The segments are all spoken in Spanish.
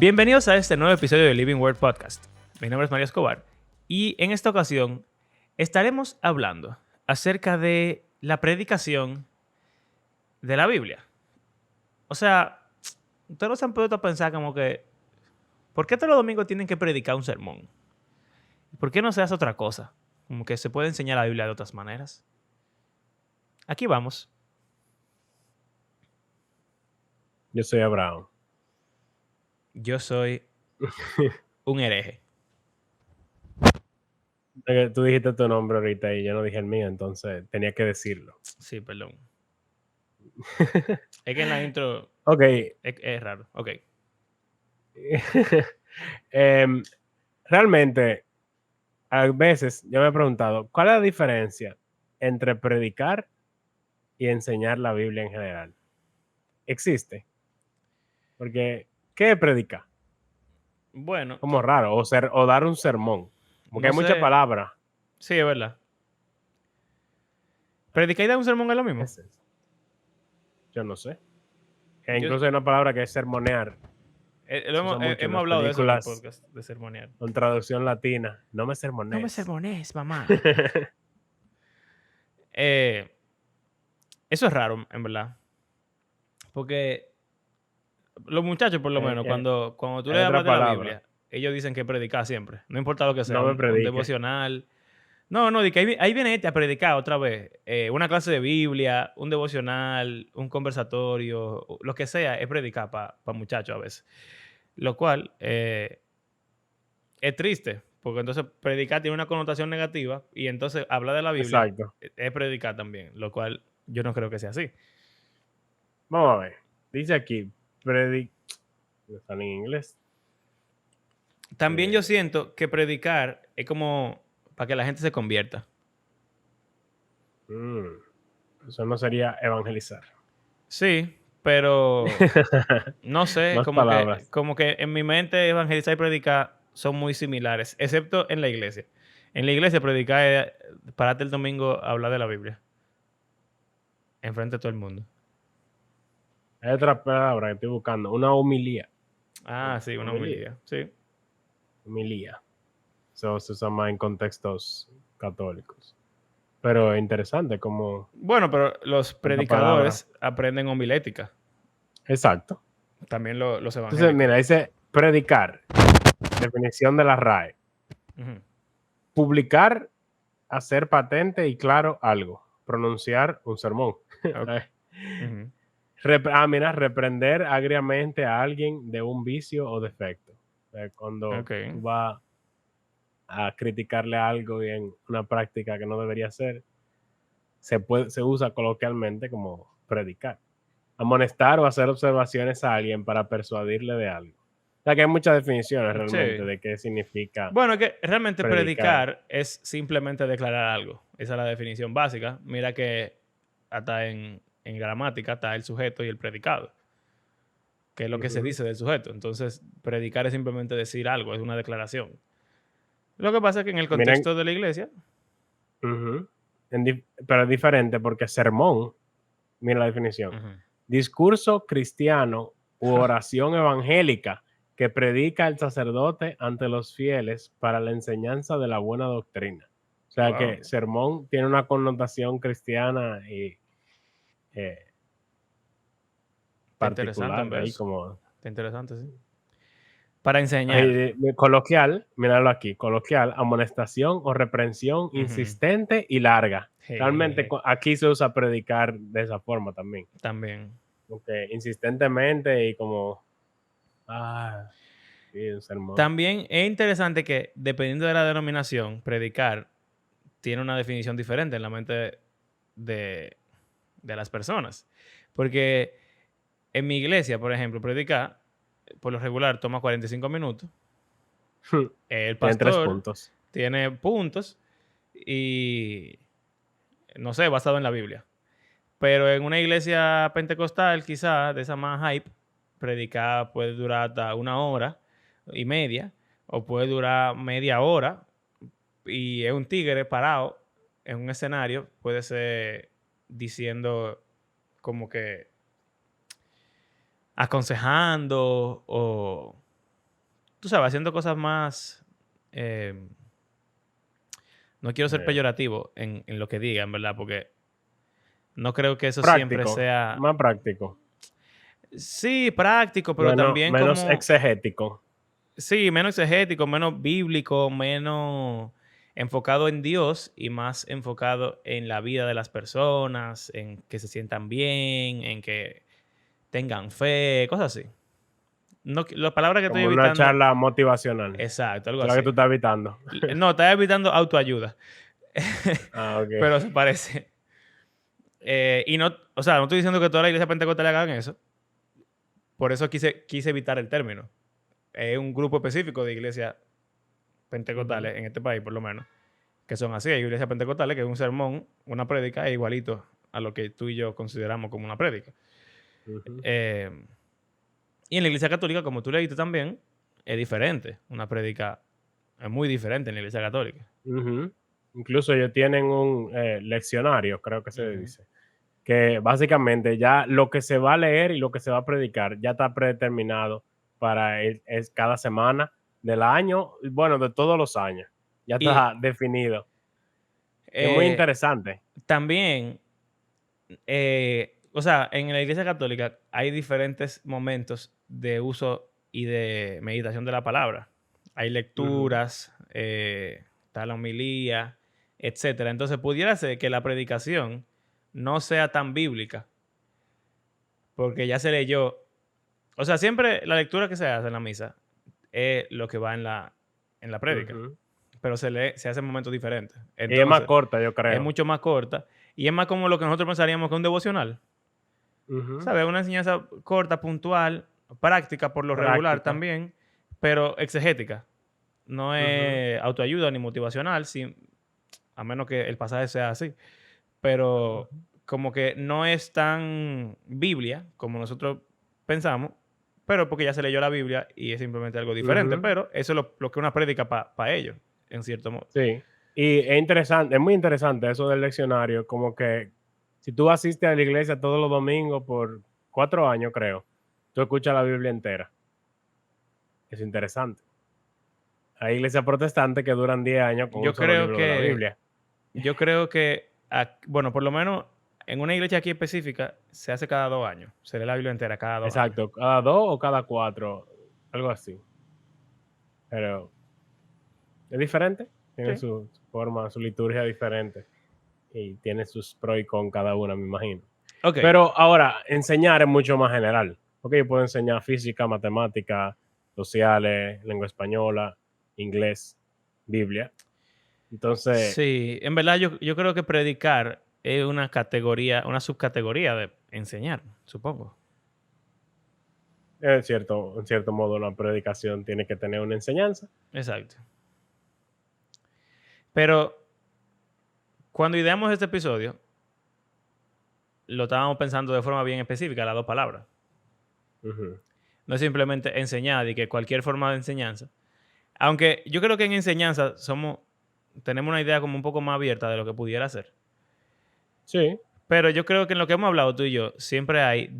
Bienvenidos a este nuevo episodio de Living Word Podcast. Mi nombre es Mario Escobar y en esta ocasión estaremos hablando acerca de la predicación de la Biblia. O sea, ustedes no se han puesto a pensar como que ¿por qué todos los domingos tienen que predicar un sermón? ¿Por qué no se hace otra cosa? Como que se puede enseñar la Biblia de otras maneras. Aquí vamos. Yo soy Abraham. Yo soy un hereje. Tú dijiste tu nombre ahorita y yo no dije el mío, entonces tenía que decirlo. Sí, perdón. Es que en la intro Ok. es raro. Ok. Realmente, a veces yo me he preguntado, ¿cuál es la diferencia entre predicar y enseñar la Biblia en general? ¿Existe? Porque, ¿qué es predicar? Bueno, Como raro, o dar un sermón. Porque no hay muchas sé. palabras. Sí, es verdad. ¿Predicar y dar un sermón es lo mismo? ¿Qué es eso? Yo no sé. Yo, Incluso hay una palabra que es sermonear. Se usa mucho en hemos las hablado de eso en el películas podcast, de sermonear. con traducción latina. No me No me sermones. sermones, mamá. Eso es raro, en verdad. Porque los muchachos, por lo menos, cuando tú Hay le otra hablas de la palabra. Biblia, ellos dicen que predicar siempre. No importa lo que sea, No me un predique. devocional. No, de que ahí viene este a predicar otra vez. Una clase de Biblia, un devocional, un conversatorio, lo que sea, es predicar para muchachos a veces. Lo cual es triste, porque entonces predicar tiene una connotación negativa y entonces hablar de la Biblia Exacto. es predicar también, lo cual yo no creo que sea así. Vamos a ver. Dice aquí, están en inglés. También yo Eh, siento que predicar es como para que la gente se convierta. Eso no sería evangelizar. Sí, pero no sé, Más palabras. como que en mi mente evangelizar y predicar son muy similares, excepto en la iglesia. En la iglesia predicar es pararte el domingo a hablar de la Biblia, enfrente de todo el mundo. Hay otra palabra que estoy buscando. Una homilía. Ah, sí, una Homilía. humildad, sí. Homilía. Eso se usa más en contextos católicos. Pero es interesante como Bueno, pero los tanta palabra. predicadores aprenden homilética, Exacto. también los Entonces, evangélicos. mira, dice predicar. Definición de la RAE. Ujú, Publicar, hacer patente y claro algo. Pronunciar un sermón. ok, ujú. Mira, reprender agriamente a alguien de un vicio o defecto. O sea, cuando Ok. tú vas a criticarle algo y en una práctica que no debería ser, se usa coloquialmente como predicar. Amonestar o hacer observaciones a alguien para persuadirle de algo. O sea que hay muchas definiciones realmente Sí. de qué significa Bueno, que realmente predicar. predicar es simplemente declarar algo. Esa es la definición básica. Mira que hasta en gramática está el sujeto y el predicado, que es lo que se Ujú, dice del sujeto. Entonces, predicar es simplemente decir algo, es una declaración. Lo que pasa es que en el Miren, contexto de la iglesia, ujú, pero es diferente porque sermón, mira la definición, ujú. discurso cristiano u oración evangélica que predica el sacerdote ante los fieles para la enseñanza de la buena doctrina. O sea Wow, que sermón tiene una connotación cristiana y eh, está interesante particular en ver ahí eso. como Está interesante, sí. Para ahí, enseñar. coloquial, míralo aquí, coloquial, amonestación o reprensión Ujú. insistente y larga. Realmente Jejeje. aquí se usa predicar de esa forma también. También. Porque insistentemente y como, ah, sí, un sermón. También es interesante que, dependiendo de la denominación, predicar tiene una definición diferente en la mente de, de las personas. Porque en mi iglesia, por ejemplo, predicar, por lo regular, toma 45 minutos. El Tienen tres pastor puntos. tiene puntos y, no sé, basado en la Biblia. Pero en una iglesia pentecostal, quizá, de esa más hype, predicar puede durar hasta 1 hora y media o puede durar media hora y es un tigre parado en un escenario, puede ser diciendo como que aconsejando o tú sabes, haciendo cosas más... no quiero ser Eh, peyorativo en lo que digan, ¿verdad? Porque no creo que eso siempre práctico, sea... más práctico, Sí, práctico, pero menos, también menos como... exegético. Sí, menos exegético, menos bíblico, menos enfocado en Dios y más enfocado en la vida de las personas, en que se sientan bien, en que tengan fe, cosas así. No, la palabra que estoy Como una evitando, charla motivacional. exacto, algo Es la que así. tú estás evitando. No, estaba evitando autoayuda, Ah, ok. pero se parece. Y no, o sea, no estoy diciendo que toda la iglesia pentecostal hagan eso, por eso quise evitar el término. Es un grupo específico de iglesias Ujú, pentecostales en este país, por lo menos, que son así. Hay iglesias pentecostales que es un sermón, una prédica, es igualito a lo que tú y yo consideramos como una prédica. ujú, Eh, y en la iglesia católica, como tú leíste también, es diferente. Una prédica es muy diferente en la iglesia católica. ujú. Incluso ellos tienen un leccionario, creo que se Ujú. dice, que básicamente ya lo que se va a leer y lo que se va a predicar ya está predeterminado para es cada semana del año, bueno, de todos los años. Ya Y está definido. Y es muy eh, interesante. también, o sea, en la iglesia católica hay diferentes momentos de uso y de meditación de la palabra. Hay Ujú, lecturas, está la homilía, etcétera. Entonces, pudiera ser que la predicación no sea tan bíblica, porque ya se leyó. O sea, siempre la lectura que se hace en la misa es lo que va en la prédica, ujú. pero se hace en momentos diferentes. Y es más Entonces, corta, yo es creo. mucho más corta y es más como lo que nosotros pensaríamos que es un devocional. Ujú. ¿Sabes? Una enseñanza corta, puntual, práctica por lo regular Práctica. también, pero exegética. No Ujú, es autoayuda ni motivacional, a menos que el pasaje sea así. Pero ujú, como que no es tan Biblia como nosotros pensamos, pero porque ya se leyó la Biblia y es simplemente algo diferente. ujú. Pero eso es lo que una prédica para ellos, en cierto modo. Sí. Y es interesante, es muy interesante eso del leccionario, como que si tú asistes a la iglesia todos los domingos por 4 años, creo, tú escuchas la Biblia entera. Es interesante. Hay iglesias protestantes que duran 10 años con un Yo solo creo libro de la que Biblia. Yo creo que, bueno, por lo menos en una iglesia aquí específica se hace cada 2 años. Se lee la Biblia entera cada 2 años. Exacto, cada 2 o cada 4, algo así. Pero es diferente, tiene Sí. su forma, su liturgia diferente y tiene sus pros y con cada una, me imagino. Ok. Pero ahora, enseñar es mucho más general. Ok, yo puedo enseñar física, matemática, sociales, lengua española, inglés, Biblia. Entonces, Sí, en verdad yo creo que predicar es una categoría, una subcategoría de enseñar, supongo. en cierto modo, una predicación tiene que tener una enseñanza. Exacto. Pero cuando ideamos este episodio, lo estábamos pensando de forma bien específica, las dos palabras. Ujú. No es simplemente enseñar y que cualquier forma de enseñanza. Aunque yo creo que en enseñanza tenemos una idea como un poco más abierta de lo que pudiera ser. Sí, Pero yo creo que en lo que hemos hablado tú y yo, siempre hay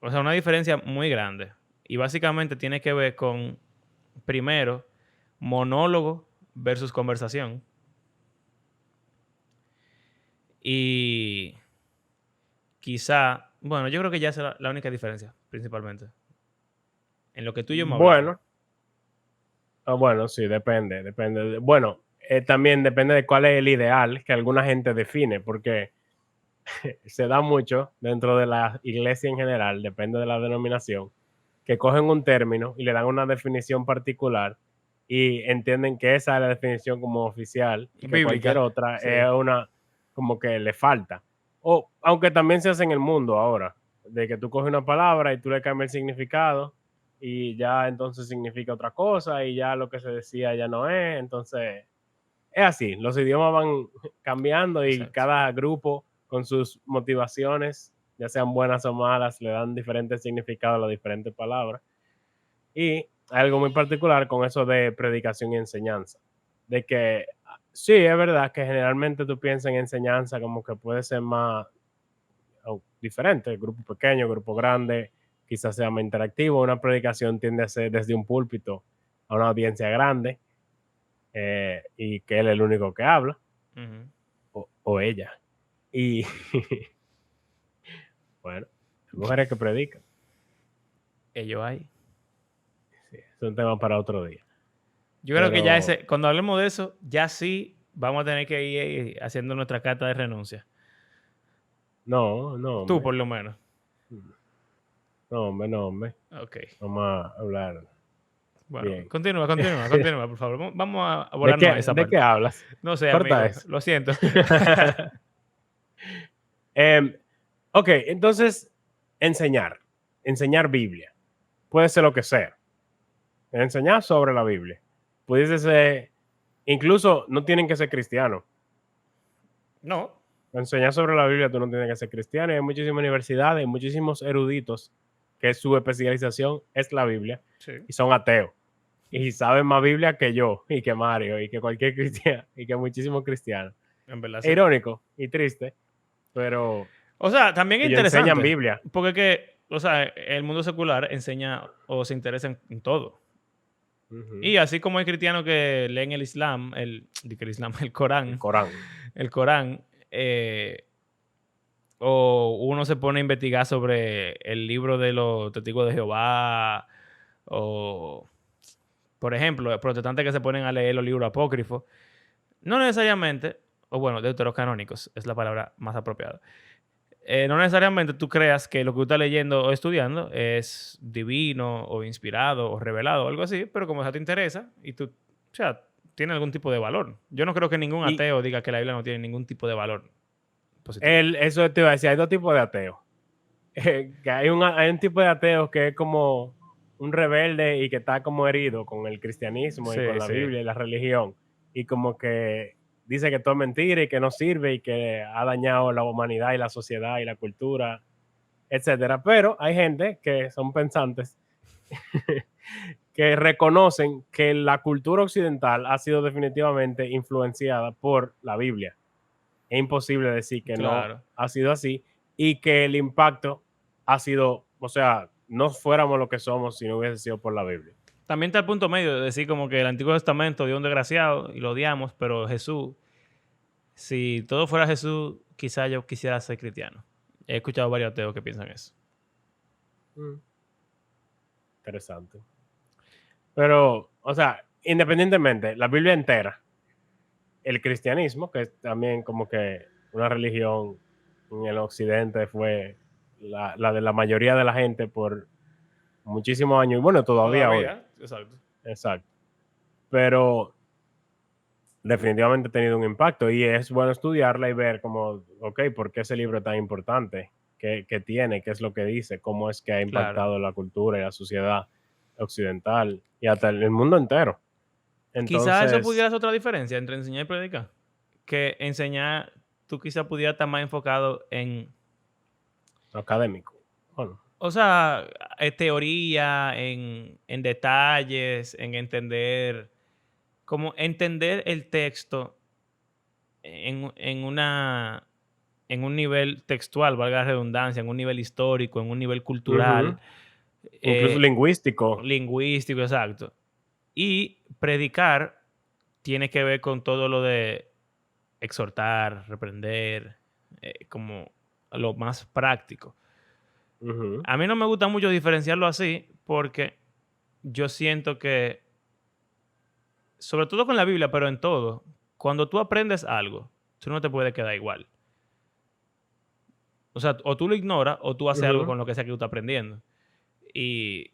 o sea, una diferencia muy grande. Y básicamente tiene que ver con, primero, monólogo versus conversación. Y quizá, bueno, yo creo que ya es la única diferencia, principalmente. En lo que tú y yo hemos hablado. bueno, bueno, sí, depende. Bueno, también depende de cuál es el ideal que alguna gente define, porque se da mucho dentro de la iglesia en general, depende de la denominación, que cogen un término y le dan una definición particular y entienden que esa es la definición como oficial y que cualquier Bíblica, otra es sí. una como que le falta. O aunque también se hace en el mundo ahora, de que tú coges una palabra y tú le cambias el significado y ya entonces significa otra cosa y ya lo que se decía ya no es. Entonces, es así, los idiomas van cambiando y Exacto. cada grupo con sus motivaciones, ya sean buenas o malas, le dan diferentes significados a las diferentes palabras. Y hay algo muy particular con eso de predicación y enseñanza, de que sí, es verdad que generalmente tú piensas en enseñanza como que puede ser más diferente, grupo pequeño, grupo grande, quizás sea más interactivo. Una predicación tiende a ser desde un púlpito a una audiencia grande y que él es el único que habla, o ella. Y bueno, hay mujeres que predican. Ellos hay. Sí, es un tema para otro día. Yo creo que ya cuando hablemos de eso, ya sí vamos a tener que ir haciendo nuestra carta de renuncia. No, Tú, hombre. por lo menos. No, hombre. Ok. Vamos a hablar. Bueno, bien. continúa, por favor. Vamos a volarnos a esa ¿De parte. qué hablas? No sé, Corta amigo. eso. Lo siento. Ok, entonces, enseñar Biblia. Puede ser lo que sea. Enseñar sobre la Biblia. Pudiese ser, incluso no tienen que ser cristianos. No. Enseñar sobre la Biblia tú no tienes que ser cristiano. Hay muchísimas universidades, hay muchísimos eruditos que su especialización es la Biblia, Sí. y son ateos. Y saben más Biblia que yo, y que Mario, y que cualquier cristiano, y que muchísimos cristianos. En verdad, Es sí. irónico y triste, pero O sea, también es ellos interesante. enseñan Biblia. Porque que, o sea, el mundo secular enseña o se interesa en todo. Y así como hay cristianos que leen el Islam, el Corán. El Corán, o uno se pone a investigar sobre el libro de los testigos de Jehová, o, por ejemplo, protestantes que se ponen a leer los libros apócrifos. No necesariamente, o bueno, deuterocanónicos es la palabra más apropiada. No necesariamente tú creas que lo que tú estás leyendo o estudiando es divino o inspirado o revelado o algo así, pero como eso te interesa y tú, o sea, tiene algún tipo de valor. Yo no creo que ningún ateo diga que la Biblia no tiene ningún tipo de valor positivo. Eso te iba a decir, hay dos tipos de ateos. Que hay un tipo de ateos que es como un rebelde y que está como herido con el cristianismo y con la Biblia y la religión, y como que dice que todo es mentira y que no sirve y que ha dañado la humanidad y la sociedad y la cultura, etcétera. Pero hay gente que son pensantes que reconocen que la cultura occidental ha sido definitivamente influenciada por la Biblia. Es imposible decir que no ha sido así, y que el impacto ha sido, o sea, no fuéramos lo que somos si no hubiese sido por la Biblia. También está el punto medio de decir como que el Antiguo Testamento dio un desgraciado y lo odiamos, pero Jesús, si todo fuera Jesús, quizá yo quisiera ser cristiano. He escuchado varios ateos que piensan eso. Interesante. Pero, o sea, independientemente, la Biblia entera, el cristianismo, que es también como que una religión en el occidente, fue la de la mayoría de la gente por muchísimos años, y bueno, todavía hoy. Exacto. Pero definitivamente ha tenido un impacto, y es bueno estudiarla y ver como, ok, ¿por qué ese libro es tan importante? ¿Qué tiene? ¿Qué es lo que dice? ¿Cómo es que ha impactado la cultura y la sociedad occidental y hasta el mundo entero? Entonces, quizás eso pudiera ser otra diferencia entre enseñar y predicar. Que enseñar, tú quizás pudieras estar más enfocado en... académico. Bueno. O sea, teoría, en detalles, en entender... Como entender el texto en un nivel textual, valga la redundancia, en un nivel histórico, en un nivel cultural. Incluso lingüístico. Lingüístico, exacto. Y predicar tiene que ver con todo lo de exhortar, reprender, como lo más práctico. A mí no me gusta mucho diferenciarlo así porque yo siento que, sobre todo con la Biblia, pero en todo, cuando tú aprendes algo, tú no te puedes quedar igual. O sea, o tú lo ignoras o tú haces algo con lo que sea que tú estás aprendiendo. Y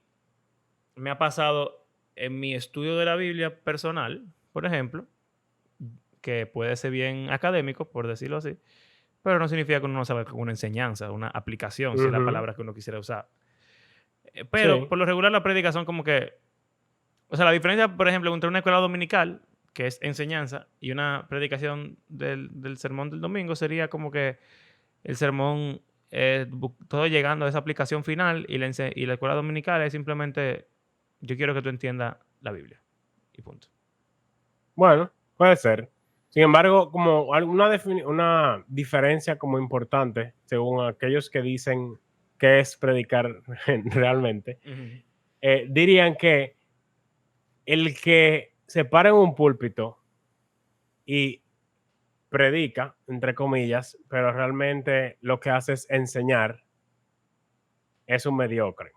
me ha pasado en mi estudio de la Biblia personal, por ejemplo, que puede ser bien académico, por decirlo así, pero no significa que uno no sabe una enseñanza, una aplicación, si es la palabra que uno quisiera usar. Pero por lo regular la prédica son como que... O sea, la diferencia, por ejemplo, entre una escuela dominical, que es enseñanza, y una predicación del sermón del domingo sería como que el sermón, todo llegando a esa aplicación final, y la escuela dominical es simplemente, yo quiero que tú entiendas la Biblia. Y punto. Bueno, puede ser. Sin embargo, como una diferencia como importante, según aquellos que dicen qué es predicar realmente, dirían que el que se para en un púlpito y predica, entre comillas, pero realmente lo que hace es enseñar, es un mediocre.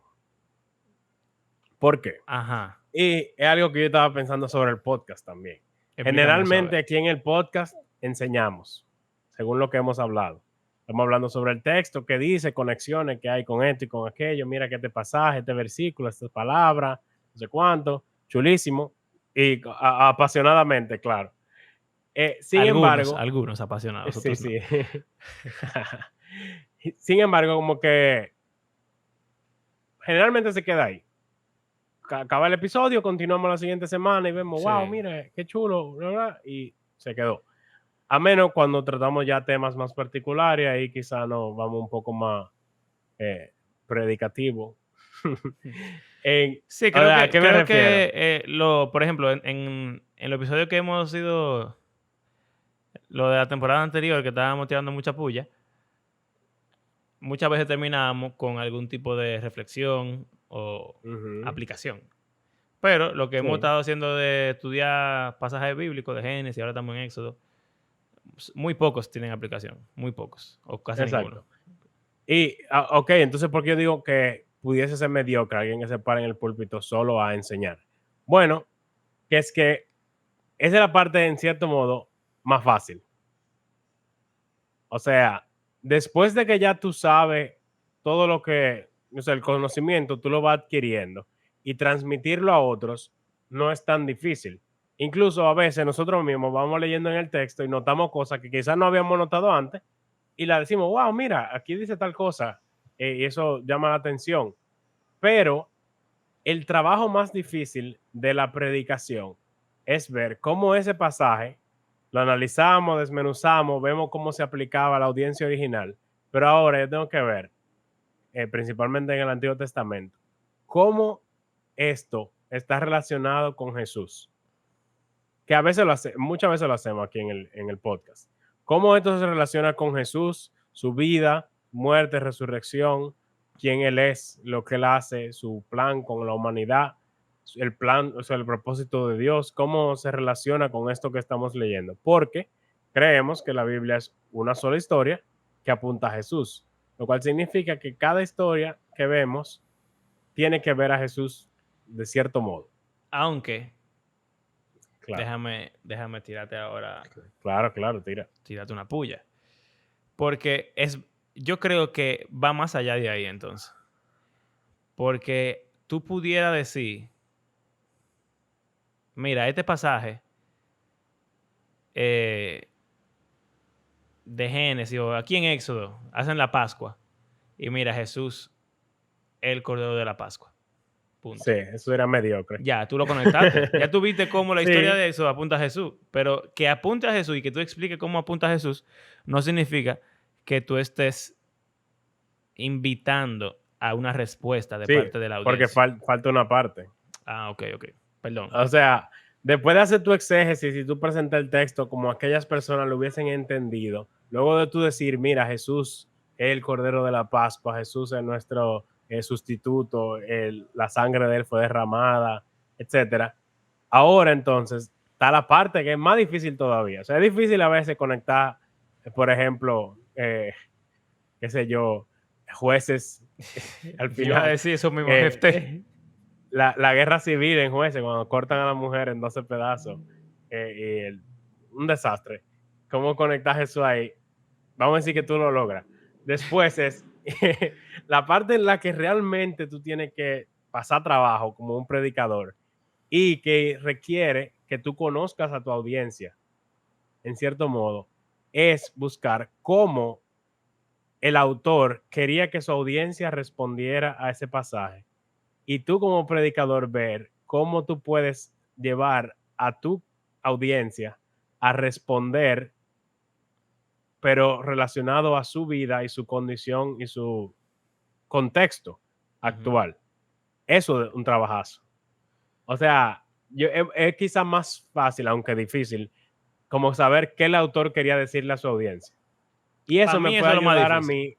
¿Por qué? Ajá. Y es algo que yo estaba pensando sobre el podcast también. Explícame eso, a Generalmente ver. aquí en el podcast enseñamos, según lo que hemos hablado. Estamos hablando sobre el texto, qué dice, conexiones que hay con esto y con aquello. Mira que este pasaje, este versículo, estas palabras, no sé cuánto, chulísimo y apasionadamente, claro. Sin embargo, Algunos apasionados, sí, otros no. sí. Sin embargo, como que generalmente se queda ahí. Acaba el episodio, continuamos la siguiente semana y vemos, Sí. wow, mira, qué chulo, bla, bla, y se quedó. A menos cuando tratamos ya temas más particulares, ahí quizá nos vamos un poco más predicativo. Sí, O sea, ¿a qué me creo refiero? que por ejemplo, en el episodio que hemos ido, lo de la temporada anterior, que estábamos tirando mucha puya, muchas veces terminamos con algún tipo de reflexión o Ujú, aplicación. Pero lo que hemos sí, estado haciendo de estudiar pasajes bíblicos de Génesis, ahora estamos en Éxodo, muy pocos tienen aplicación, muy pocos, o casi ninguno. exacto. Y, ok, entonces, ¿por qué yo digo que pudiese ser mediocre alguien que se para en el púlpito solo a enseñar? Bueno, que es que esa es la parte, en cierto modo, más fácil. O sea, después de que ya tú sabes todo lo que, o sea, el conocimiento, tú lo vas adquiriendo y transmitirlo a otros no es tan difícil. Incluso a veces nosotros mismos vamos leyendo en el texto y notamos cosas que quizás no habíamos notado antes y la decimos, wow, mira, aquí dice tal cosa, y eso llama la atención. Pero el trabajo más difícil de la predicación es ver cómo ese pasaje lo analizamos, desmenuzamos, vemos cómo se aplicaba a la audiencia original. Pero ahora yo tengo que ver, principalmente en el Antiguo Testamento, cómo esto está relacionado con Jesús. Que a veces muchas veces lo hacemos aquí en el podcast. Cómo esto se relaciona con Jesús, su vida, muerte, resurrección, quién Él es, lo que Él hace, su plan con la humanidad, el plan, o sea, el propósito de Dios, cómo se relaciona con esto que estamos leyendo. Porque creemos que la Biblia es una sola historia que apunta a Jesús, lo cual significa que cada historia que vemos tiene que ver a Jesús de cierto modo. Aunque, Claro, déjame tirarte ahora, claro, claro, tira. tirarte una puya. Porque yo creo que va más allá de ahí entonces. Porque tú pudieras decir, mira, este pasaje eh, de Génesis o aquí en Éxodo hacen la Pascua y mira, Jesús, el Cordero de la Pascua. Sí, Punto. eso era mediocre. Ya, tú lo conectaste. Ya tú viste cómo la historia Sí, de eso apunta a Jesús. Pero que apunte a Jesús y que tú expliques cómo apunta a Jesús no significa que tú estés invitando a una respuesta de sí, parte de la porque audiencia. falta una parte. Ah, ok. Perdón. O sea, después de hacer tu exégesis y tú presentar el texto como aquellas personas lo hubiesen entendido, luego de tú decir, mira, Jesús es el Cordero de la Pascua, Jesús es nuestro sustituto, la sangre de él fue derramada, etcétera. Ahora entonces está la parte que es más difícil todavía. O sea, es difícil a veces conectar, por ejemplo, qué sé yo, jueces al Yo iba a final. decir eso mismo, eh, jefe. la guerra civil en jueces, cuando cortan a la mujer en 12 pedazos, un desastre. ¿Cómo conectas eso ahí? Vamos a decir que tú lo logras. Después es la parte en la que realmente tú tienes que pasar trabajo como un predicador y que requiere que tú conozcas a tu audiencia, en cierto modo, es buscar cómo el autor quería que su audiencia respondiera a ese pasaje. Y tú como predicador ver cómo tú puedes llevar a tu audiencia a responder, pero relacionado a su vida y su condición y su contexto Ujú. actual. Eso es un trabajazo. O sea, es quizá más fácil, aunque difícil, como saber qué el autor quería decirle a su audiencia. Y Para eso me mí eso puede es lo más ayudar a difícil.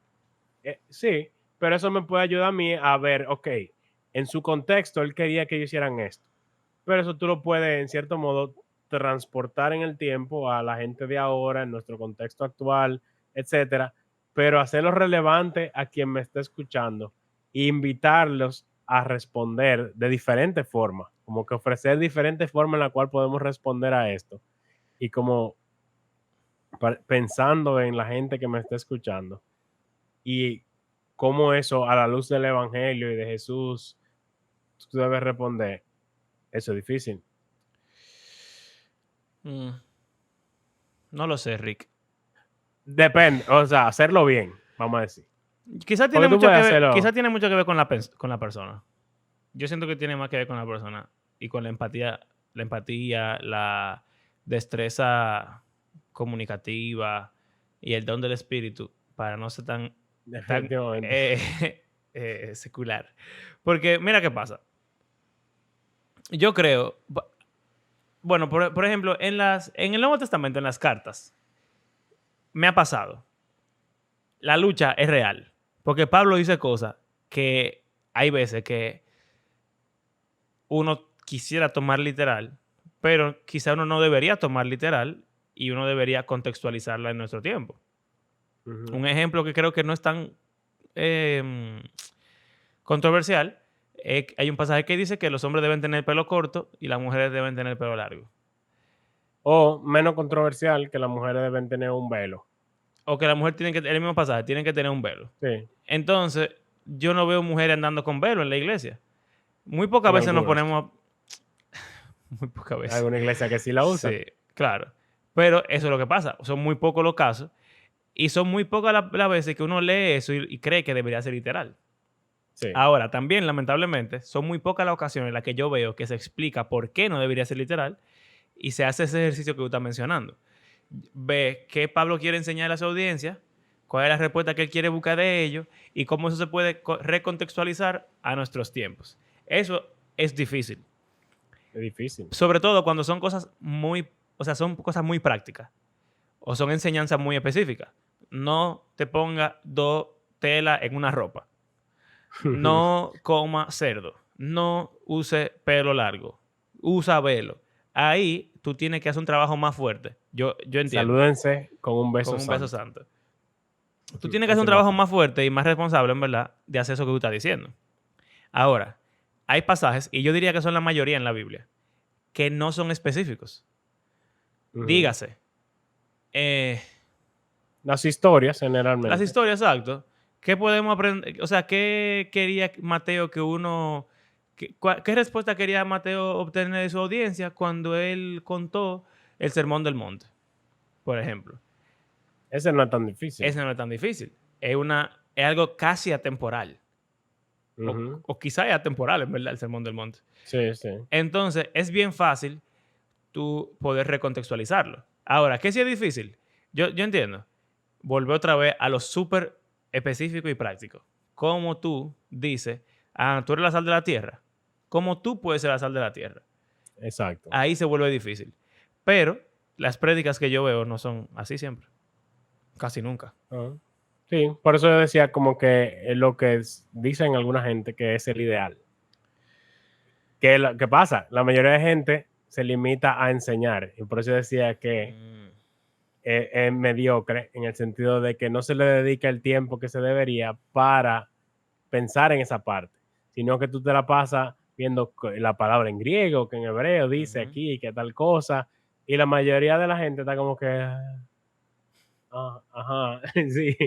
mí, sí, Pero eso me puede ayudar a mí a ver, ok, en su contexto él quería que ellos hicieran esto. Pero eso tú lo puedes, en cierto modo, transportar en el tiempo a la gente de ahora, en nuestro contexto actual, etcétera, pero hacerlo relevante a quien me está escuchando e invitarlos a responder de diferentes formas, como que ofrecer diferentes formas en la cual podemos responder a esto. Y como pensando en la gente que me está escuchando y cómo eso a la luz del evangelio y de Jesús tú debes responder. Eso es difícil. No lo sé, Rick. Depende, o sea, hacerlo bien, vamos a decir. Quizá Porque tiene tú mucho puedes que ver, hacerlo. quizá tiene mucho que ver con la persona. Yo siento que tiene más que ver con la persona y con la empatía, la destreza comunicativa y el don del espíritu para no ser tan Definitivamente. secular. Porque mira qué pasa. Yo creo, bueno, por ejemplo, en el Nuevo Testamento, en las cartas, me ha pasado. La lucha es real. Porque Pablo dice cosas que hay veces que uno quisiera tomar literal, pero quizá uno no debería tomar literal y uno debería contextualizarla en nuestro tiempo. Un ejemplo que creo que no es tan controversial, hay un pasaje que dice que los hombres deben tener pelo corto y las mujeres deben tener pelo largo. O menos controversial, que las mujeres deben tener un velo. O que la mujer tiene que, el mismo pasaje, tienen que tener un velo. Sí. Entonces, yo no veo mujeres andando con velo en la iglesia. Muy pocas En veces nos algunas. ponemos... Muy pocas Hay veces. alguna iglesia que sí la usa. Sí, claro. Pero eso es lo que pasa. Son muy pocos los casos y son muy pocas las veces que uno lee eso y cree que debería ser literal. Sí. Ahora, también, lamentablemente, son muy pocas las ocasiones en las que yo veo que se explica por qué no debería ser literal y se hace ese ejercicio que tú estás mencionando. Ve qué Pablo quiere enseñar a su audiencia, cuál es la respuesta que él quiere buscar de ellos y cómo eso se puede recontextualizar a nuestros tiempos. Eso es difícil. Es difícil. Sobre todo cuando son cosas son cosas muy prácticas o son enseñanzas muy específicas. No te ponga dos telas en una ropa. No coma cerdo. No use pelo largo. Usa velo. Ahí tú tienes que hacer un trabajo más fuerte. Yo entiendo. Salúdense con un beso Con un beso santo. santo. Tú tienes que hacer un Ese es más trabajo fácil. más fuerte y más responsable, en verdad, de hacer eso que tú estás diciendo. Ahora, hay pasajes, y yo diría que son la mayoría en la Biblia, que no son específicos. Dígase. Las historias, Las generalmente. historias, exacto. ¿Qué podemos aprender? O sea, ¿qué quería Mateo que uno... ¿Qué respuesta quería Mateo obtener de su audiencia cuando él contó el Sermón del Monte? Por ejemplo. Ese no es tan difícil. Ese no es tan difícil. Es algo casi atemporal. O quizá es atemporal, en verdad, el Sermón del Monte. Sí, sí. Entonces, es bien fácil tú poder recontextualizarlo. Ahora, ¿qué sí es difícil? Yo entiendo. Volver otra vez a lo súper específico y práctico. Como tú dices, tú eres la sal de la tierra. ¿Cómo tú puedes ser la sal de la tierra? Exacto. Ahí se vuelve difícil. Pero las prédicas que yo veo no son así siempre. Casi nunca. Sí, por eso yo decía como que lo que dicen alguna gente que es el ideal. ¿Qué pasa? La mayoría de gente se limita a enseñar. Y por eso decía que es mediocre en el sentido de que no se le dedica el tiempo que se debería para pensar en esa parte, sino que tú te la pasas viendo la palabra en griego, que en hebreo dice aquí, que tal cosa, y la mayoría de la gente está como que, ajá, sí,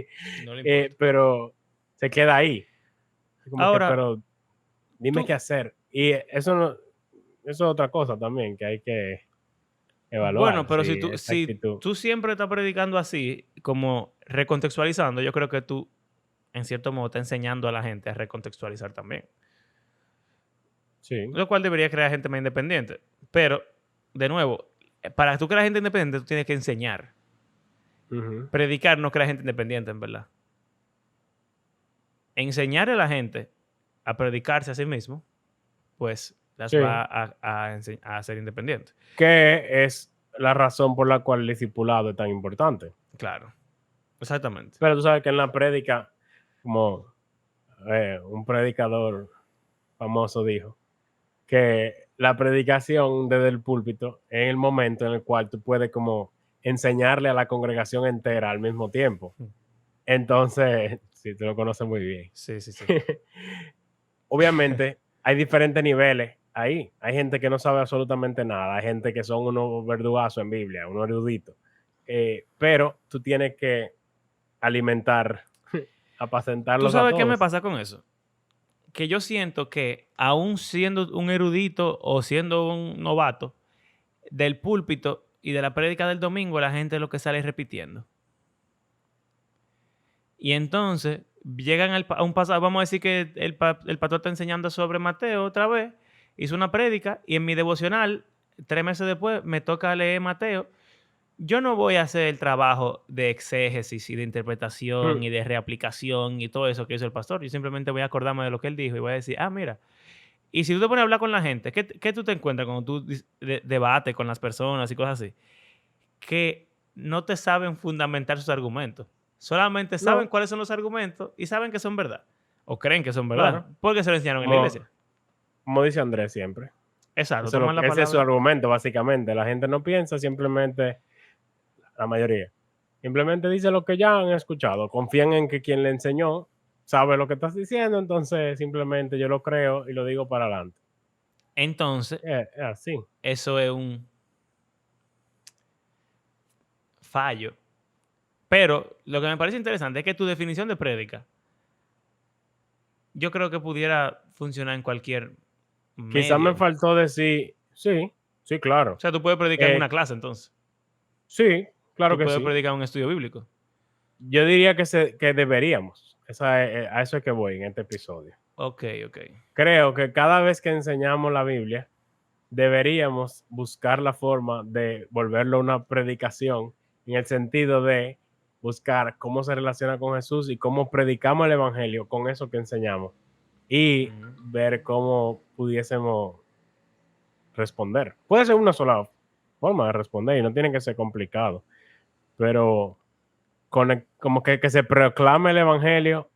No le importa. pero se queda ahí, como Ahora, pero dime qué hacer, y eso es otra cosa también que hay que evaluar, bueno, pero sí, si esa actitud. tú siempre estás predicando así, como recontextualizando, yo creo que tú, en cierto modo, estás enseñando a la gente a recontextualizar también. Sí. Lo cual debería crear gente más independiente. Pero, de nuevo, para tú crear gente independiente, tú tienes que enseñar. Predicar no crea gente independiente, en verdad. Enseñar a la gente a predicarse a sí mismo, pues las va a ser independientes. Que es la razón por la cual el discipulado es tan importante. Claro. Exactamente. Pero tú sabes que en la prédica, como un predicador famoso dijo que la predicación desde el púlpito es el momento en el cual tú puedes como enseñarle a la congregación entera al mismo tiempo. Entonces, sí, tú lo conoces muy bien. Sí, sí, sí. Obviamente, hay diferentes niveles ahí. Hay gente que no sabe absolutamente nada. Hay gente que son unos verdugazos en Biblia, unos eruditos. Pero tú tienes que alimentar, ¿Tú apacentarlos a sabes qué me todos. pasa con eso? Que yo siento que aún siendo un erudito o siendo un novato, del púlpito y de la prédica del domingo, la gente lo que sale es repitiendo. Y entonces llegan a un pasaje, vamos a decir que el pastor está enseñando sobre Mateo otra vez, hizo una prédica y en mi devocional, 3 meses después, me toca leer Mateo. Yo no voy a hacer el trabajo de exégesis y de interpretación y de reaplicación y todo eso que hizo el pastor. Yo simplemente voy a acordarme de lo que él dijo y voy a decir, ah, mira. Y si tú te pones a hablar con la gente, ¿qué tú te encuentras cuando tú debates con las personas y cosas así? Que no te saben fundamentar sus argumentos. Solamente saben No, cuáles son los argumentos y saben que son verdad. O creen que son verdad. claro. Porque se lo enseñaron en la Como, iglesia. como dice Andrés siempre. Exacto, Eso es toman la ese es su palabra. argumento, básicamente. La gente no piensa, simplemente, la mayoría, simplemente dice lo que ya han escuchado. Confían en que quien le enseñó sabe lo que estás diciendo, entonces simplemente yo lo creo y lo digo para adelante. Entonces, Es así. eso es un fallo. Pero lo que me parece interesante es que tu definición de prédica, yo creo que pudiera funcionar en cualquier Quizás me medio. faltó decir, sí, sí, O claro. sea, tú puedes predicar en Eh, una clase, entonces. sí, claro Tú que puedes sí. predicar en un estudio bíblico. Yo diría que deberíamos. A eso es que voy en este episodio. Ok, ok. Creo que cada vez que enseñamos la Biblia, deberíamos buscar la forma de volverlo una predicación en el sentido de buscar cómo se relaciona con Jesús y cómo predicamos el Evangelio con eso que enseñamos y Ujú. ver cómo pudiésemos responder. Puede ser una sola forma de responder y no tiene que ser complicado, pero como que se proclame el Evangelio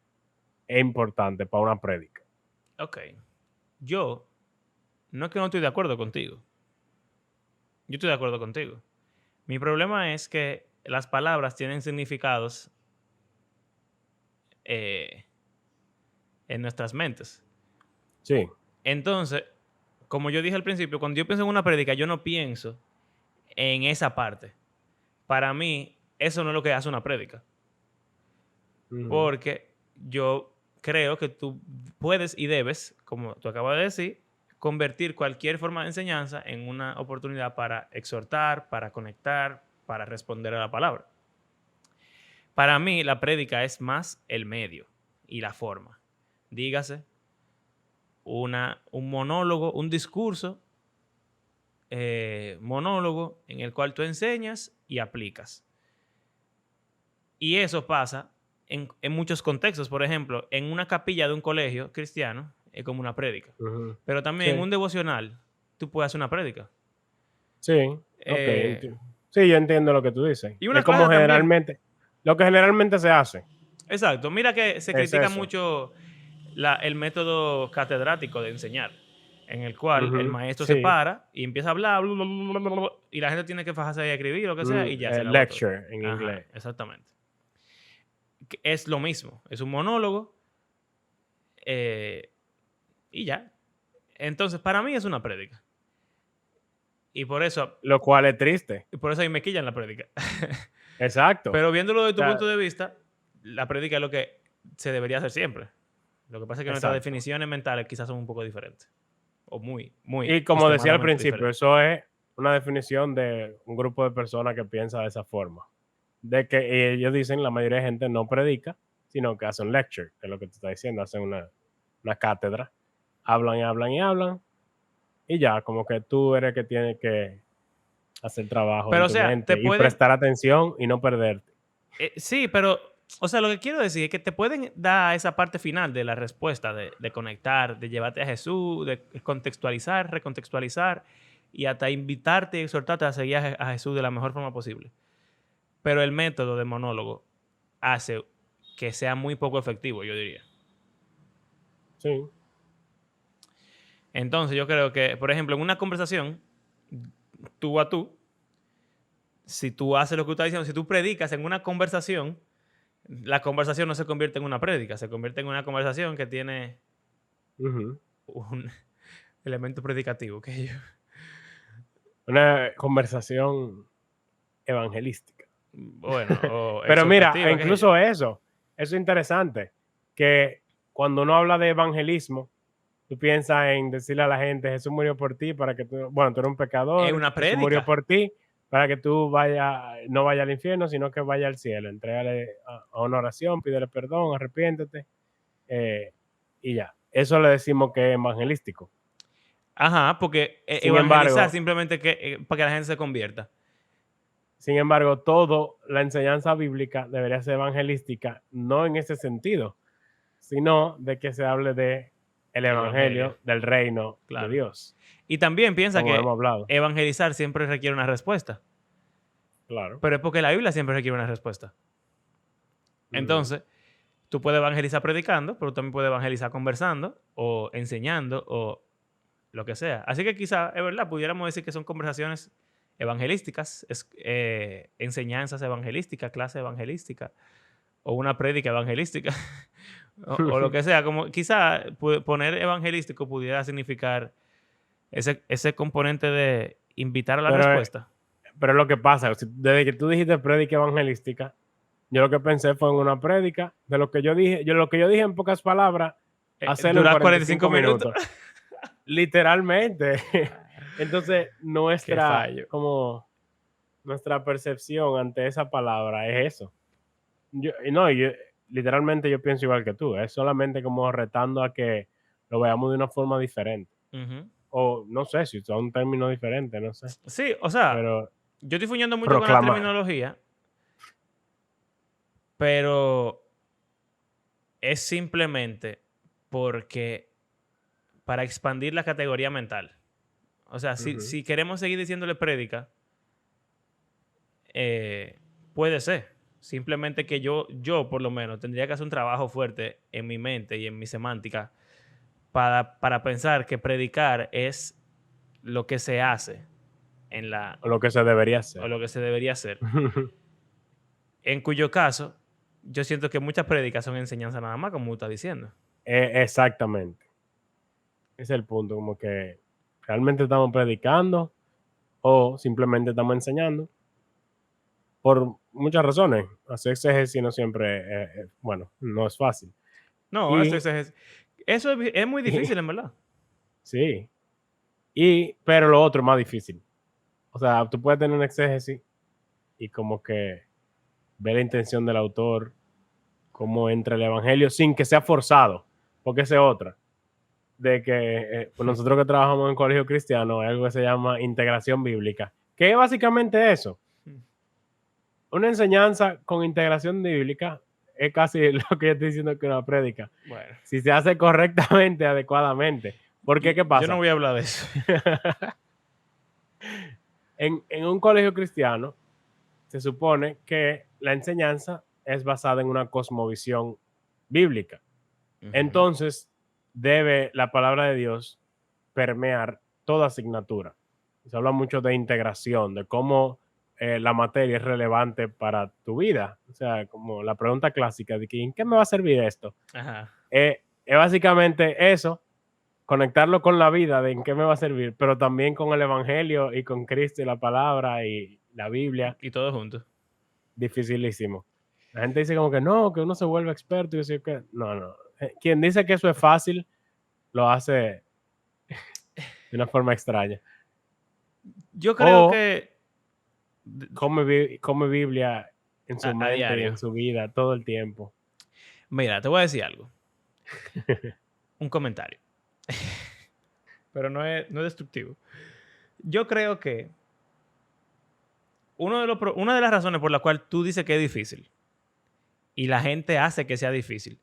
es importante para una prédica. Ok. Yo, no es que no estoy de acuerdo contigo. Yo estoy de acuerdo contigo. Mi problema es que las palabras tienen significados eh, en nuestras mentes. Sí. Entonces, como yo dije al principio, cuando yo pienso en una prédica, yo no pienso en esa parte. Para mí, eso no es lo que hace una prédica. Ujú. Porque yo creo que tú puedes y debes, como tú acabas de decir, convertir cualquier forma de enseñanza en una oportunidad para exhortar, para conectar, para responder a la palabra. Para mí, la prédica es más el medio y la forma. Dígase, un monólogo, un discurso monólogo en el cual tú enseñas y aplicas. Y eso pasa en muchos contextos. Por ejemplo, en una capilla de un colegio cristiano es como una prédica. Ujú. Pero también en Sí, un devocional tú puedes hacer una prédica. sí, ok. Eh, Sí, yo entiendo lo que tú dices. y Es una como clase también. lo que generalmente se hace. Exacto. Mira que se Es critica eso. mucho el método catedrático de enseñar, en el cual el Ujú. maestro se Sí. para y empieza a hablar bla, bla, bla, bla, bla, y la gente tiene que fajarse ahí a escribir lo que sea y ya se acabó todo. Lecture en Ajá, inglés. exactamente. Es lo mismo, es un monólogo eh, y ya. Entonces, para mí es una prédica. Y Lo cual es triste. por eso ahí me quillan la prédica. Exacto. Pero viéndolo desde O tu sea, punto de vista, la prédica es lo que se debería hacer siempre. Lo que pasa es que nuestras exacto. definiciones mentales quizás son un poco diferentes. O muy, muy Y como decía al extremadamente principio, diferentes. eso es una definición de un grupo de personas que piensa de esa forma. De que ellos dicen la mayoría de gente no predica, sino que hacen lecture, que es lo que tú estás diciendo, hacen una cátedra, hablan y hablan y hablan, y ya, como que tú eres que tienes que hacer trabajo Pero, en o tu sea, te mente y pueden. prestar atención y no perderte. Sí, pero. O sea, lo que quiero decir es que te pueden dar esa parte final de la respuesta, de conectar, de llevarte a Jesús, de contextualizar, recontextualizar y hasta invitarte y exhortarte a seguir a Jesús de la mejor forma posible. Pero el método de monólogo hace que sea muy poco efectivo, yo diría. Sí. Entonces yo creo que, por ejemplo, en una conversación, tú a tú, si tú haces lo que tú estás diciendo, si tú predicas en una conversación, la conversación no se convierte en una prédica, se convierte en una conversación que tiene Ujú. un elemento predicativo. Que yo, Una conversación evangelística. bueno, o Pero mira, exhortativa, qué sé yo. incluso eso es interesante, que cuando uno habla de evangelismo, tú piensas en decirle a la gente, Jesús murió por ti para que tú, bueno, tú eres un Es pecador, una Jesús murió prédica. por ti para que tú no vaya al infierno, sino que vaya al cielo. Entrégale a una oración, pídele perdón, arrepiéntete, eh, y ya. Eso le decimos que es evangelístico. Ajá, porque Sin evangelizar embargo, simplemente para que la gente se convierta. todo la enseñanza bíblica debería ser evangelística, no en ese sentido, sino de que se hable de el El evangelio, evangelio del reino de claro. Dios, Y también piensa como hemos que hablado. evangelizar siempre requiere una respuesta. Claro. Pero es porque la Biblia siempre requiere una respuesta. Ujú. Entonces, tú puedes evangelizar predicando, pero también puedes evangelizar conversando o enseñando o lo que sea. Así que quizá, es verdad, pudiéramos decir que son conversaciones evangelísticas, enseñanzas evangelísticas, clase evangelística o una prédica evangelística o lo que sea. Como quizá poner evangelístico pudiera significar ese componente de invitar a la Pero, respuesta. pero es lo que pasa, desde que tú dijiste prédica evangelística, yo lo que pensé fue en una prédica de lo que yo dije, lo que yo dije en pocas palabras, hacerlo en Dura 45 45 minutos. minutos, literalmente. Entonces, Qué fallo. nuestra percepción ante esa palabra es eso. Y no, literalmente yo pienso igual que tú, es solamente como retando a que lo veamos de una forma diferente. Ujú. O no sé si son términos diferentes, no sé. Sí, o sea, Pero yo estoy fuñendo mucho con la proclamar. terminología, pero es simplemente porque para expandir la categoría mental. O sea, Ujú. si queremos seguir diciéndole prédica, puede ser. Simplemente que yo, por lo menos, tendría que hacer un trabajo fuerte en mi mente y en mi semántica para pensar que predicar es lo que se hace en la, O lo que se debería o hacer. lo que se debería hacer. En cuyo caso, yo siento que muchas prédicas son enseñanza nada más, como tú estás diciendo. Exactamente. Ese es el punto, como que realmente estamos predicando o simplemente estamos enseñando por muchas razones. Hacer exégesis no siempre, bueno, no es fácil. No, Y, eso es muy y difícil, en verdad. sí, pero lo otro es más difícil. O sea, tú puedes tener un exégesis y como que ver la intención del autor, cómo entra el evangelio sin que sea forzado, porque esa es otra. De que pues nosotros que trabajamos en colegio cristiano hay algo que se llama integración bíblica, que es básicamente eso. Una enseñanza con integración bíblica es casi lo que yo estoy diciendo que una prédica. Bueno, Si se hace correctamente, adecuadamente. Porque, ¿qué yo no pasa? voy a hablar de eso. En un colegio cristiano se supone que la enseñanza es basada en una cosmovisión bíblica. Ujú. Entonces, debe la palabra de Dios permear toda asignatura. Se habla mucho de integración, de cómo la materia es relevante para tu vida. O sea, como la pregunta clásica de que, ¿en qué me va a servir esto? Ajá. Es básicamente eso, conectarlo con la vida de en qué me va a servir, pero también con el Evangelio y con Cristo y la palabra y la Biblia. Y todo junto. Dificilísimo. La gente dice como que no, que uno se vuelve experto y así que no, no. Quien dice que eso es fácil, lo hace de una forma extraña. Yo creo O que come Biblia en su a mente y en diario. su vida todo el tiempo. Mira, te voy a decir algo. Un comentario. Pero no es destructivo. Yo creo que una de las razones por la cual tú dices que es difícil y la gente hace que sea difícil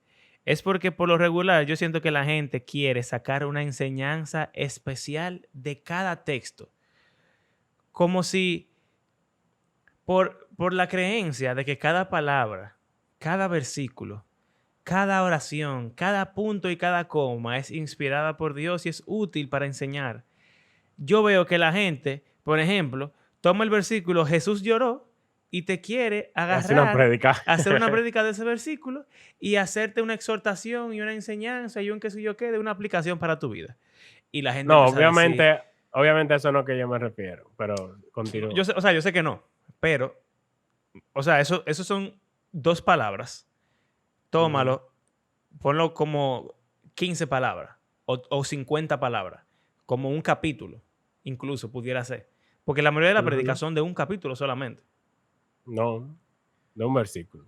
es porque por lo regular yo siento que la gente quiere sacar una enseñanza especial de cada texto. Como si por la creencia de que cada palabra, cada versículo, cada oración, cada punto y cada coma es inspirada por Dios y es útil para enseñar. Yo veo que la gente, por ejemplo, toma el versículo Jesús lloró y te quiere Hace una agarrar, prédica. hacer una prédica de ese versículo y hacerte una exhortación y una enseñanza y un qué sé yo qué de una aplicación para tu vida. Y la gente No, empieza a decir, obviamente eso no es que yo me refiero, pero continúo. yo sé que no, pero, o sea, eso son 2 palabras. Tómalo, ponlo como 15 palabras o 50 palabras, como un capítulo, incluso pudiera ser. Porque la mayoría de las prédicas son de un capítulo solamente. No, de un versículo.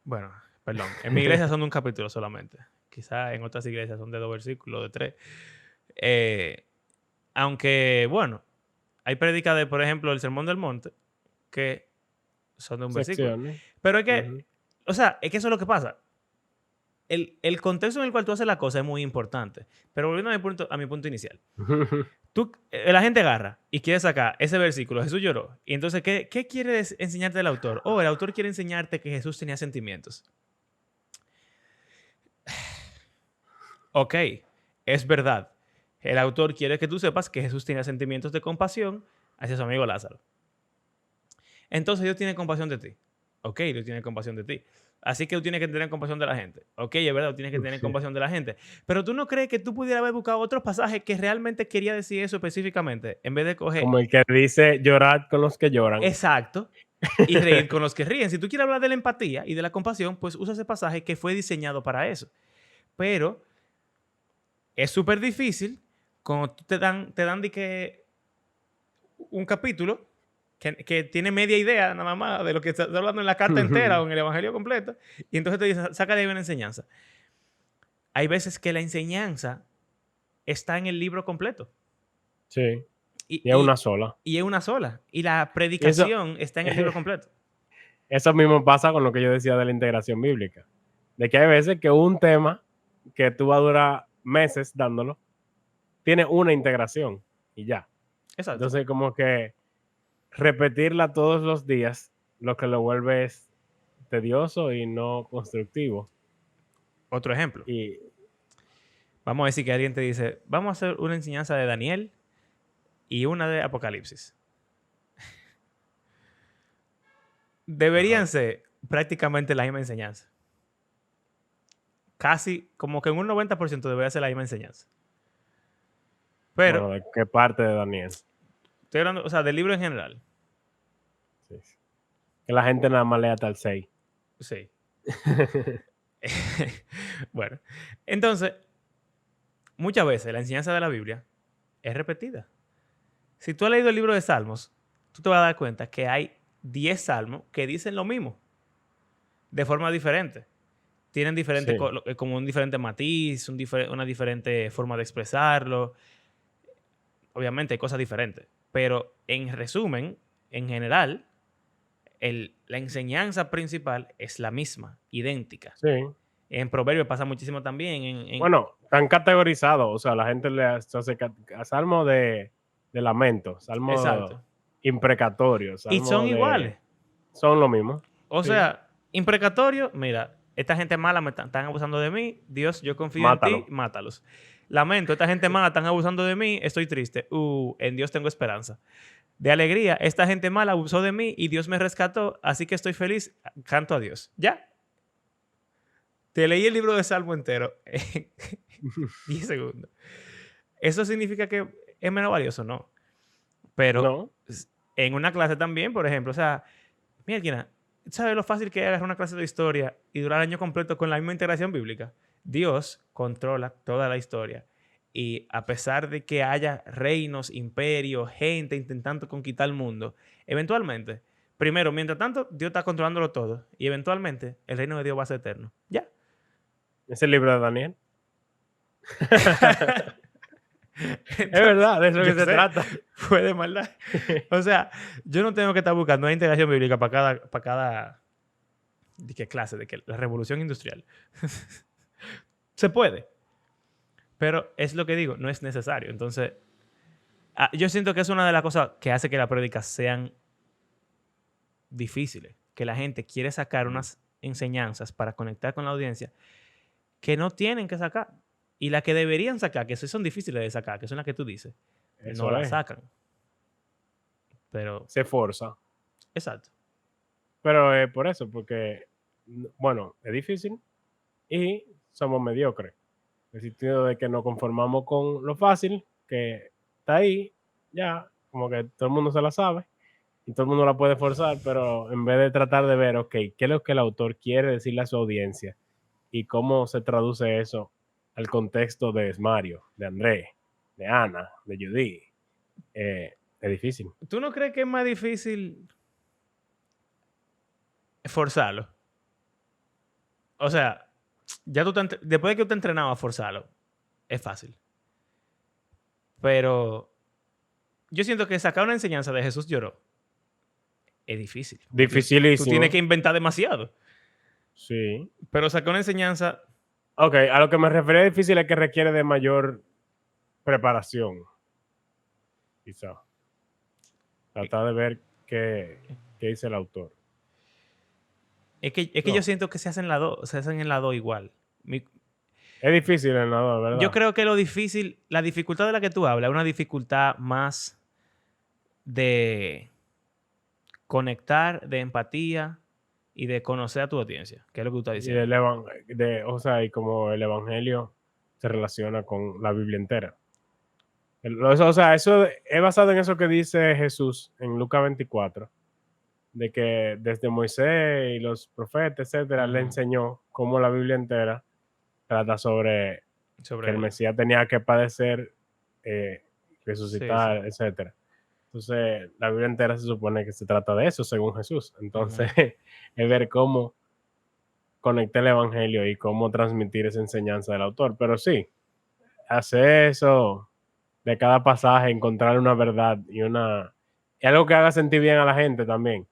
Bueno, perdón, en mi iglesia son de un capítulo solamente. Quizás en otras iglesias son de 2 versículos, de 3. Aunque, bueno, hay prédicas de, por ejemplo, el Sermón del Monte, que son de un versículo. Secciones. Pero es que, o sea, es que eso es lo que pasa. El contexto en el cual tú haces la cosa es muy importante. Pero volviendo a mi punto inicial. La gente agarra y quiere sacar ese versículo, Jesús lloró. Y entonces, ¿qué quiere enseñarte el autor? El autor quiere enseñarte que Jesús tenía sentimientos. Ok, es verdad. El autor quiere que tú sepas que Jesús tenía sentimientos de compasión hacia su amigo Lázaro. Entonces Dios tiene compasión de ti. Ok, Dios tiene compasión de ti. Así que tú tienes que tener compasión de la gente. Ok, es verdad, tú tienes que tener compasión de la gente. Pero tú no crees que tú pudieras haber buscado otros pasajes que realmente quería decir eso específicamente, en vez de coger... Como el que dice llorad con los que lloran. Exacto. Y reír con los que ríen. Si tú quieres hablar de la empatía y de la compasión, pues usa ese pasaje que fue diseñado para eso. Pero es súper difícil cuando te dan de que un capítulo que tiene media idea nada más de lo que está hablando en la carta entera o en el evangelio completo, y entonces te dice, saca de ahí una enseñanza. Hay veces que la enseñanza está en el libro completo. Sí. Y es una sola. Y es una sola. Y la predicación está en el libro completo. Eso mismo pasa con lo que yo decía de la integración bíblica. De que hay veces que un tema que tú vas a durar meses dándolo, tiene una integración y ya. Exacto. Entonces, como que repetirla todos los días, lo que lo vuelve es tedioso y no constructivo. Otro ejemplo. Y vamos a decir que alguien te dice, vamos a hacer una enseñanza de Daniel y una de Apocalipsis. Deberían ser prácticamente la misma enseñanza. Casi, como que en un 90% debería ser la misma enseñanza. Pero, bueno, ¿de qué parte de Daniel? Estoy hablando, o sea, del libro en general. Sí. Que la gente nada más lea hasta el 6. Sí. Bueno, entonces, muchas veces la enseñanza de la Biblia es repetida. Si tú has leído el libro de Salmos, tú te vas a dar cuenta que hay 10 salmos que dicen lo mismo, de forma diferente. Tienen diferente, como un diferente matiz, una diferente forma de expresarlo. Obviamente hay cosas diferentes. Pero en resumen, en general, la enseñanza principal es la misma, idéntica. Sí. En Proverbios pasa muchísimo también. Bueno, están categorizados. O sea, la gente le hace salmo de lamento, salmo imprecatorio. Y son iguales. Son lo mismo. O sea, imprecatorio, mira, esta gente mala están abusando de mí. Dios, yo confío en ti, mátalos. Lamento, esta gente mala están abusando de mí, estoy triste. En Dios tengo esperanza. De alegría, esta gente mala abusó de mí y Dios me rescató, así que estoy feliz, canto a Dios. ¿Ya? Te leí el libro de Salmo entero en 10 segundos. ¿Eso significa que es menos valioso? No. Pero en una clase también, por ejemplo, o sea, mira, ¿sabes lo fácil que es agarrar una clase de historia y durar el año completo con la misma integración bíblica? Dios controla toda la historia. Y a pesar de que haya reinos, imperios, gente intentando conquistar el mundo, eventualmente, primero, mientras tanto, Dios está controlándolo todo. Y eventualmente, el reino de Dios va a ser eterno. ¿Ya? ¿Es el libro de Daniel? Entonces, es verdad, de eso que se trata. Fue de maldad. O sea, yo no tengo que estar buscando una integración bíblica para cada ¿de qué clase? De que la revolución industrial. Se puede. Pero es lo que digo, no es necesario. Entonces, yo siento que es una de las cosas que hace que las prédicas sean difíciles. Que la gente quiere sacar unas enseñanzas para conectar con la audiencia que no tienen que sacar. Y las que deberían sacar, que son difíciles de sacar, que son las que tú dices, no Eso las es. sacan. Pero, Se forza. exacto. Pero es por eso, porque, bueno, es difícil y somos mediocres. En el sentido de que nos conformamos con lo fácil, que está ahí, ya, como que todo el mundo se la sabe y todo el mundo la puede forzar, pero en vez de tratar de ver, ok, qué es lo que el autor quiere decirle a su audiencia y cómo se traduce eso al contexto de Mario, de Andrés, de Ana, de Judy, es difícil. ¿Tú no crees que es más difícil forzarlo? O sea, ya después de que tú te entrenado a forzarlo, es fácil. Pero yo siento que sacar una enseñanza de Jesús lloró es difícil. Tú Dificilísimo. tienes que inventar demasiado. Sí. Pero sacar una enseñanza... Ok, a lo que me refería difícil es que requiere de mayor preparación. Quizá. Tratar de ver qué dice el autor. Es que No. yo siento que se hacen en las dos igual. Es difícil el nadador, ¿verdad? Yo creo que la dificultad de la que tú hablas, es una dificultad más de conectar, de empatía y de conocer a tu audiencia, que es lo que tú estás Y diciendo. o sea, y como el evangelio se relaciona con la Biblia entera. O sea, eso es basado en eso que dice Jesús en Lucas 24, de que desde Moisés y los profetas, etcétera, le enseñó cómo la Biblia entera trata sobre que el Mesías tenía que padecer, resucitar, etcétera. Entonces, la Biblia entera se supone que se trata de eso, según Jesús. Entonces, es ver cómo conectar el evangelio y cómo transmitir esa enseñanza del autor. Pero sí, hacer eso de cada pasaje, encontrar una verdad y algo que haga sentir bien a la gente también.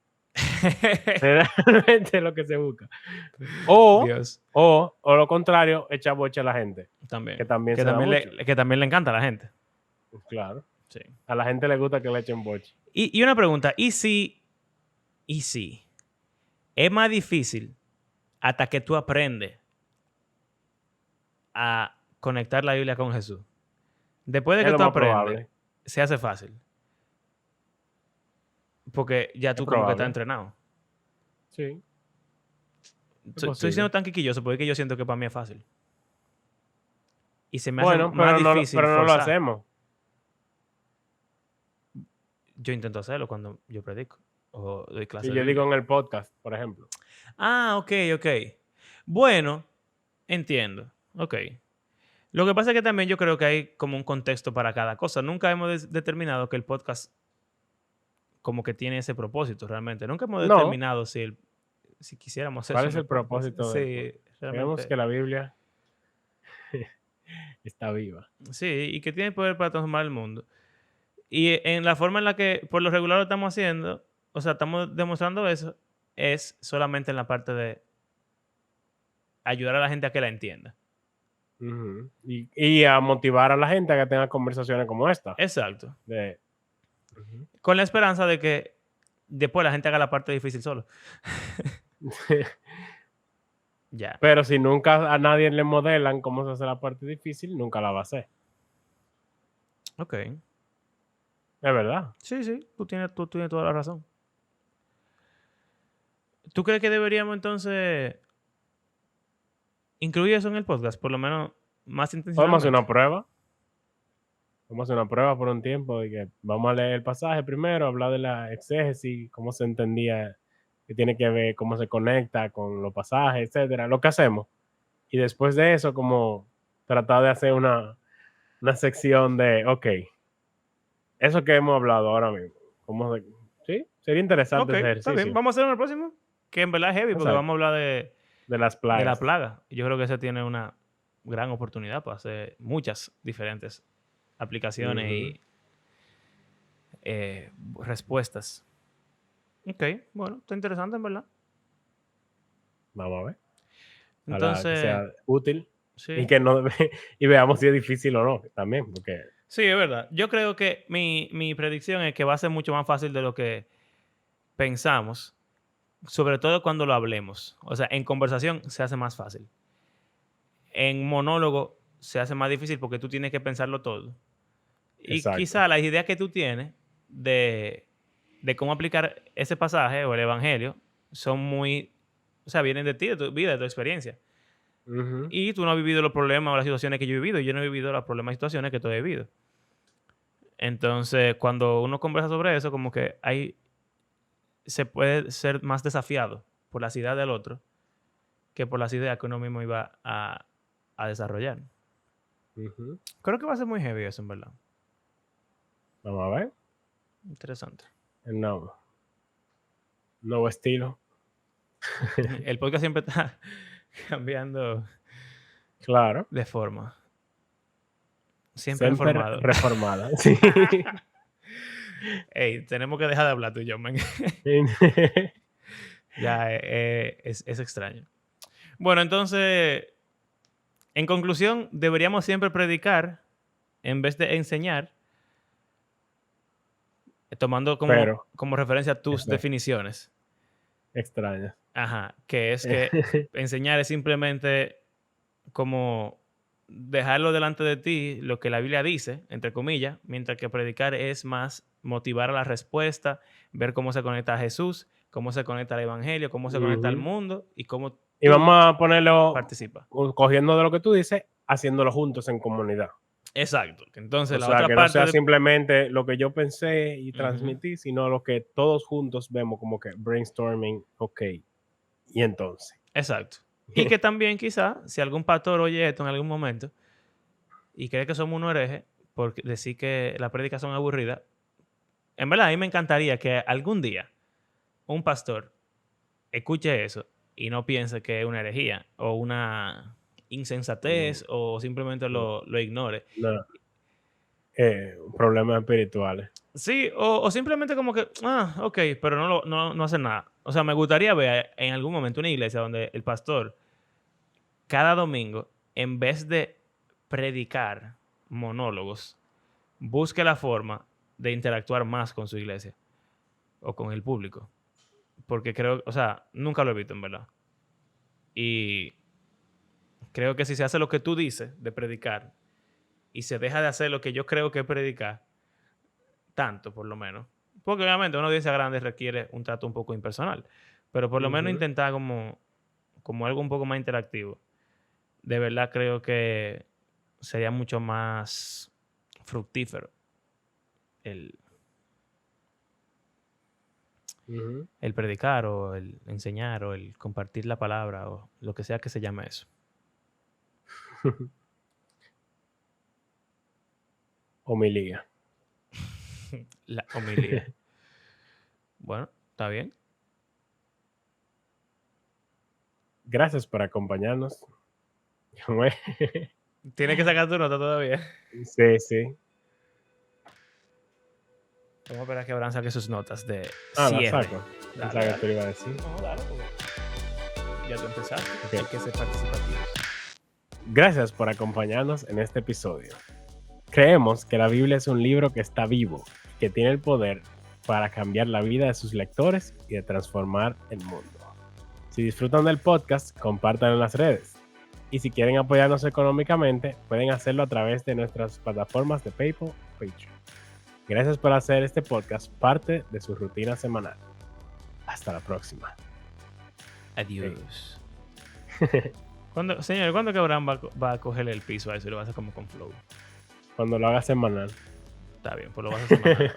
Realmente es lo que se busca. O lo contrario, echar boche a la gente. También. Que también se da mucho. Que también le encanta a la gente. Claro. Sí. A la gente le gusta que le echen boche. Y una pregunta, ¿y si es más difícil hasta que tú aprendes a conectar la Biblia con Jesús? Después de que tú aprendes, se hace fácil. Porque ya tú como que estás entrenado. Sí. Estoy siendo tan quiquilloso porque yo siento que para mí es fácil. Y se me hace más difícil pero no lo hacemos. Yo intento hacerlo cuando yo predico o doy clases. Y yo digo en el podcast, por ejemplo. Ah, ok. Bueno, entiendo. Ok. Lo que pasa es que también yo creo que hay como un contexto para cada cosa. Nunca hemos determinado que el podcast como que tiene ese propósito realmente. Nunca hemos determinado si quisiéramos hacer ¿Cuál eso. es el propósito? Sí, realmente. Vemos que la Biblia está viva. Sí, y que tiene poder para transformar el mundo. Y en la forma en la que por lo regular lo estamos haciendo, o sea, estamos demostrando eso, es solamente en la parte de ayudar a la gente a que la entienda. Y a motivar a la gente a que tenga conversaciones como esta. Exacto. Con la esperanza de que después la gente haga la parte difícil solo. Ya. Pero si nunca a nadie le modelan cómo se hace la parte difícil, nunca la va a hacer. Ok. Es verdad. Sí, tú tienes toda la razón. ¿Tú crees que deberíamos entonces incluir eso en el podcast? Por lo menos más intencionalmente. Podemos hacer una prueba. Vamos a hacer una prueba por un tiempo de que vamos a leer el pasaje primero, hablar de la exégesis, cómo se entendía, que tiene que ver, cómo se conecta con los pasajes, etcétera, lo que hacemos. Y después de eso, como tratar de hacer una sección de, ok, eso que hemos hablado ahora mismo, sí, sería interesante ese ejercicio. Está bien. Vamos a hacer uno el próximo, que en verdad es heavy, porque vamos a hablar de las plagas. De la plaga. Yo creo que ese tiene una gran oportunidad para hacer muchas diferentes aplicaciones y respuestas. Ok, bueno, está interesante en verdad. Vamos a ver. Entonces, que sea útil. Sí. Y veamos si es difícil o no también, porque... Sí, es verdad. Yo creo que mi predicción es que va a ser mucho más fácil de lo que pensamos sobre todo cuando lo hablemos. O sea, en conversación se hace más fácil. En monólogo se hace más difícil porque tú tienes que pensarlo todo. Y Exacto. quizá las ideas que tú tienes de cómo aplicar ese pasaje o el evangelio son muy, o sea, vienen de ti, de tu vida, de tu experiencia. Ujú. Y tú no has vivido los problemas o las situaciones que yo he vivido, y yo no he vivido los problemas y situaciones que tú has vivido. Entonces, cuando uno conversa sobre eso, como que se puede ser más desafiado por las ideas del otro que por las ideas que uno mismo iba a desarrollar. Ujú. Creo que va a ser muy heavy eso, en verdad. Vamos a ver. Interesante. El nuevo estilo. El podcast siempre está cambiando Claro. de forma. Siempre Siempre reformado. reformada. Sí. Ey, tenemos que dejar de hablar tú y yo, man. Ya es extraño. Bueno, entonces, en conclusión, deberíamos siempre predicar en vez de enseñar, tomando Pero, como referencia tus exacto, definiciones. extraña. Ajá, que es que enseñar es simplemente como dejarlo delante de ti, lo que la Biblia dice, entre comillas, mientras que predicar es más motivar a la respuesta, ver cómo se conecta a Jesús, cómo se conecta al Evangelio, cómo se conecta al Ujú. mundo y cómo Y tú vamos a ponerlo, participas. cogiendo de lo que tú dices, haciéndolo juntos en comunidad. Exacto. Entonces, O la sea, otra que no parte sea de... simplemente lo que yo pensé y Ujú. transmití, sino lo que todos juntos vemos como que brainstorming, ok. Y entonces. Exacto. Y que también quizá, si algún pastor oye esto en algún momento y cree que somos unos herejes por decir que las prédicas son aburridas, en verdad a mí me encantaría que algún día un pastor escuche eso y no piense que es una herejía o una insensatez o simplemente No, lo ignore. no, problemas espirituales. Sí, o simplemente como que, ok, pero no hace nada. O sea, me gustaría ver en algún momento una iglesia donde el pastor cada domingo, en vez de predicar monólogos, busque la forma de interactuar más con su iglesia o con el público. Porque creo, o sea, nunca lo he visto en verdad. Y creo que si se hace lo que tú dices de predicar y se deja de hacer lo que yo creo que es predicar, tanto por lo menos, porque obviamente una audiencia grande requiere un trato un poco impersonal, pero por lo menos Ujú. intentar como algo un poco más interactivo. De verdad creo que sería mucho más fructífero el, Ujú. el predicar o el enseñar o el compartir la palabra o lo que sea que se llame eso. Homilía. La homilía. Bueno, está bien. Gracias por acompañarnos. Tienes que sacar tu nota todavía. Sí, sí. Vamos a esperar a que Abraham saque sus notas de La cierre. saco. Dale, Pensaba que dale. te lo iba a decir. No, dale, porque ya tú empezaste. Ok. Hay que ser participativo. Gracias por acompañarnos en este episodio. Creemos que la Biblia es un libro que está vivo, que tiene el poder para cambiar la vida de sus lectores y de transformar el mundo. Si disfrutan del podcast, compártanlo en las redes. Y si quieren apoyarnos económicamente, pueden hacerlo a través de nuestras plataformas de PayPal o Patreon. Gracias por hacer este podcast parte de su rutina semanal. Hasta la próxima. Adiós. Señor, ¿cuándo que Abraham va a cogerle el piso a eso y lo va a hacer como con flow? Cuando lo hagas semanal. Está bien, pues lo vas a hacer mañana.